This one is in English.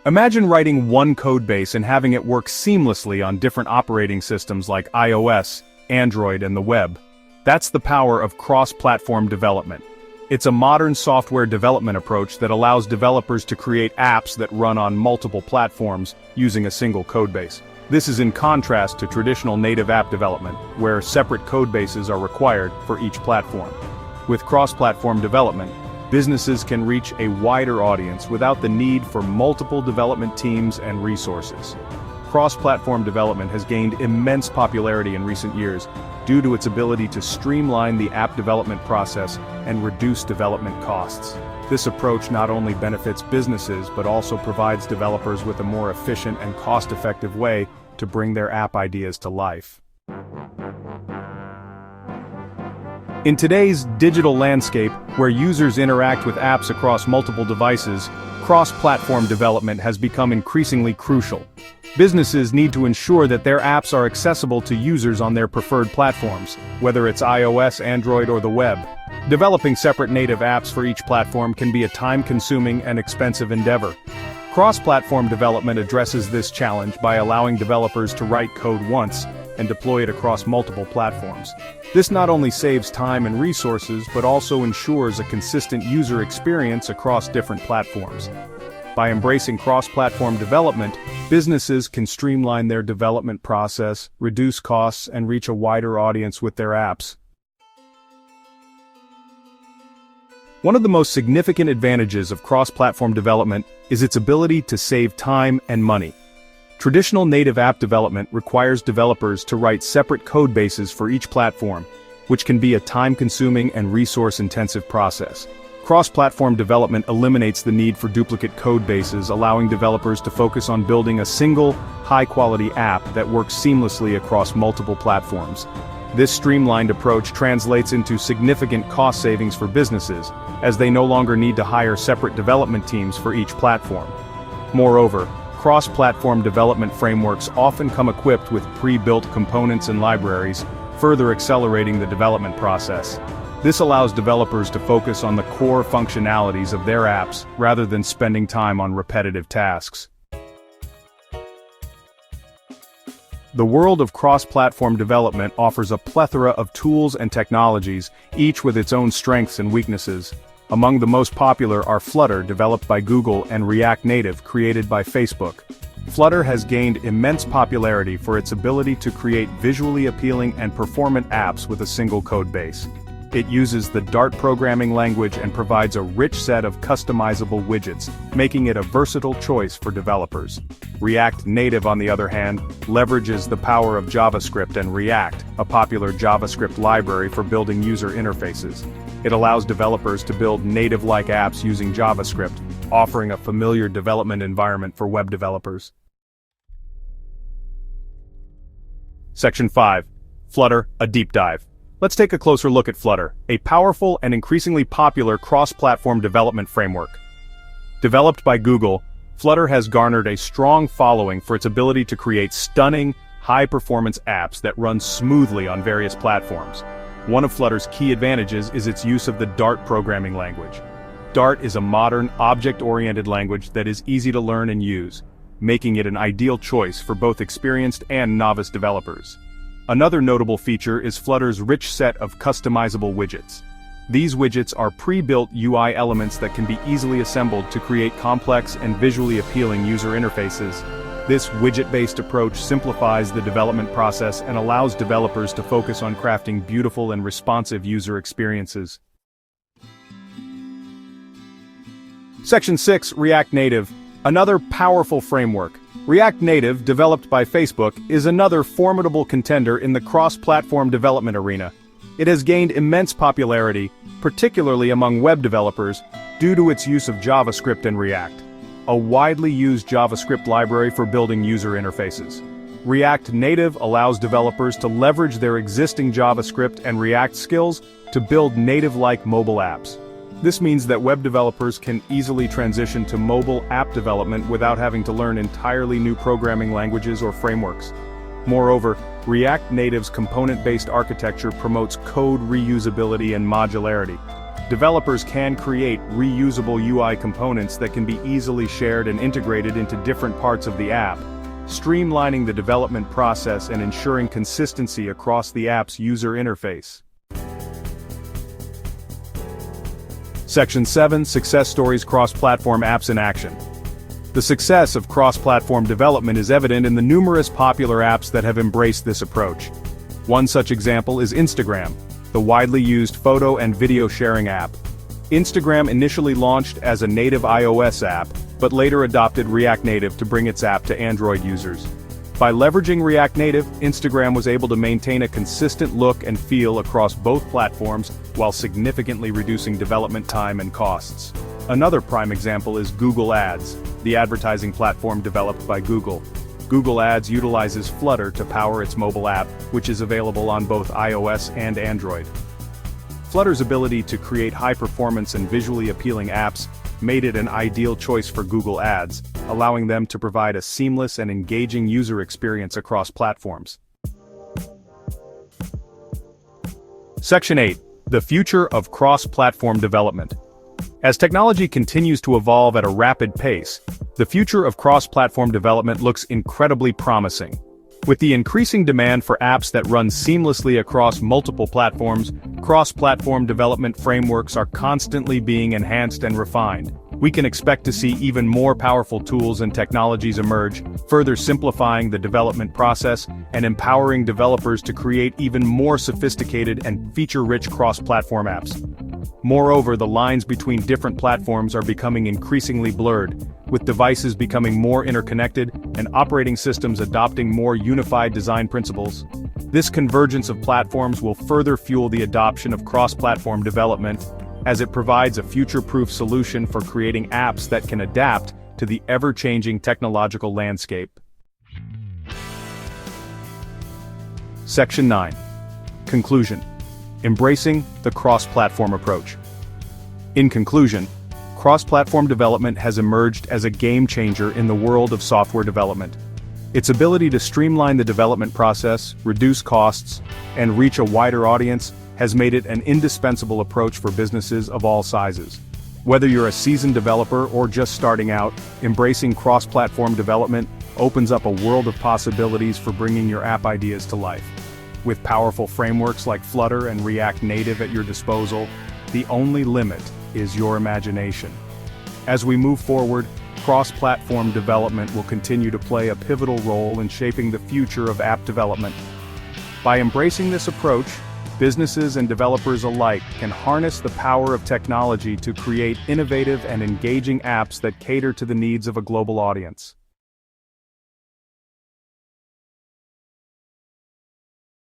Imagine writing one codebase and having it work seamlessly on different operating systems like iOS, Android, and the web. That's the power of cross-platform development. It's a modern software development approach that allows developers to create apps that run on multiple platforms using a single codebase. This is in contrast to traditional native app development, where separate codebases are required for each platform. With cross-platform development, businesses can reach a wider audience without the need for multiple development teams and resources. Cross-platform development has gained immense popularity in recent years due to its ability to streamline the app development process and reduce development costs. This approach not only benefits businesses but also provides developers with a more efficient and cost-effective way to bring their app ideas to life. In today's digital landscape, where users interact with apps across multiple devices, cross-platform development has become increasingly crucial. Businesses need to ensure that their apps are accessible to users on their preferred platforms, whether it's iOS, Android, or the web. Developing separate native apps for each platform can be a time-consuming and expensive endeavor. Cross-platform development addresses this challenge by allowing developers to write code once and deploy it across multiple platforms. This not only saves time and resources but also ensures a consistent user experience across different platforms. By embracing cross-platform development, businesses can streamline their development process, reduce costs, and reach a wider audience with their apps. One of the most significant advantages of cross-platform development is its ability to save time and money. Traditional native app development requires developers to write separate code bases for each platform, which can be a time-consuming and resource-intensive process. Cross-platform development eliminates the need for duplicate code bases, allowing developers to focus on building a single, high-quality app that works seamlessly across multiple platforms. This streamlined approach translates into significant cost savings for businesses, as they no longer need to hire separate development teams for each platform. Moreover, cross-platform development frameworks often come equipped with pre-built components and libraries, further accelerating the development process. This allows developers to focus on the core functionalities of their apps rather than spending time on repetitive tasks. The world of cross-platform development offers a plethora of tools and technologies, each with its own strengths and weaknesses. Among the most popular are Flutter, developed by Google, and React Native, created by Facebook. Flutter has gained immense popularity for its ability to create visually appealing and performant apps with a single code base. It uses the Dart programming language and provides a rich set of customizable widgets, making it a versatile choice for developers. React Native, on the other hand, leverages the power of JavaScript and React, a popular JavaScript library for building user interfaces. It allows developers to build native-like apps using JavaScript, offering a familiar development environment for web developers. Section 5. Flutter, a deep dive. Let's take a closer look at Flutter, a powerful and increasingly popular cross-platform development framework. Developed by Google, Flutter has garnered a strong following for its ability to create stunning, high-performance apps that run smoothly on various platforms. One of Flutter's key advantages is its use of the Dart programming language. Dart is a modern, object-oriented language that is easy to learn and use, making it an ideal choice for both experienced and novice developers. Another notable feature is Flutter's rich set of customizable widgets. These widgets are pre-built UI elements that can be easily assembled to create complex and visually appealing user interfaces. This widget-based approach simplifies the development process and allows developers to focus on crafting beautiful and responsive user experiences. Section 6. React Native, another powerful framework. React Native, developed by Facebook, is another formidable contender in the cross-platform development arena. It has gained immense popularity, particularly among web developers, due to its use of JavaScript and React, a widely used JavaScript library for building user interfaces. React Native allows developers to leverage their existing JavaScript and React skills to build native-like mobile apps. This means that web developers can easily transition to mobile app development without having to learn entirely new programming languages or frameworks. Moreover, React Native's component-based architecture promotes code reusability and modularity. developers can create reusable UI components that can be easily shared and integrated into different parts of the app, streamlining the development process and ensuring consistency across the app's user interface. Section 7. Success Stories: Cross-Platform Apps in Action. The success of cross-platform development is evident in the numerous popular apps that have embraced this approach. One such example is Instagram, the widely used photo and video sharing app. Instagram initially launched as a native iOS app, but later adopted React Native to bring its app to Android users. By leveraging React Native, Instagram was able to maintain a consistent look and feel across both platforms while significantly reducing development time and costs. Another prime example is Google Ads, the advertising platform developed by Google. Google Ads utilizes Flutter to power its mobile app, which is available on both iOS and Android. Flutter's ability to create high-performance and visually appealing apps made it an ideal choice for Google Ads, allowing them to provide a seamless and engaging user experience across platforms. Section 8. The Future of Cross-Platform Development. As technology continues to evolve at a rapid pace, the future of cross-platform development looks incredibly promising. With the increasing demand for apps that run seamlessly across multiple platforms, cross-platform development frameworks are constantly being enhanced and refined. We can expect to see even more powerful tools and technologies emerge, further simplifying the development process and empowering developers to create even more sophisticated and feature-rich cross-platform apps. Moreover, the lines between different platforms are becoming increasingly blurred, with devices becoming more interconnected and operating systems adopting more unified design principles. This convergence of platforms will further fuel the adoption of cross-platform development, as it provides a future-proof solution for creating apps that can adapt to the ever-changing technological landscape. Section 9. Conclusion. Embracing the cross-platform approach. In conclusion, cross-platform development has emerged as a game-changer in the world of software development. Its ability to streamline the development process, reduce costs, and reach a wider audience has made it an indispensable approach for businesses of all sizes. Whether you're a seasoned developer or just starting out, embracing cross-platform development opens up a world of possibilities for bringing your app ideas to life. With powerful frameworks like Flutter and React Native at your disposal, the only limit is your imagination. As we move forward, cross-platform development will continue to play a pivotal role in shaping the future of app development. By embracing this approach, businesses and developers alike can harness the power of technology to create innovative and engaging apps that cater to the needs of a global audience.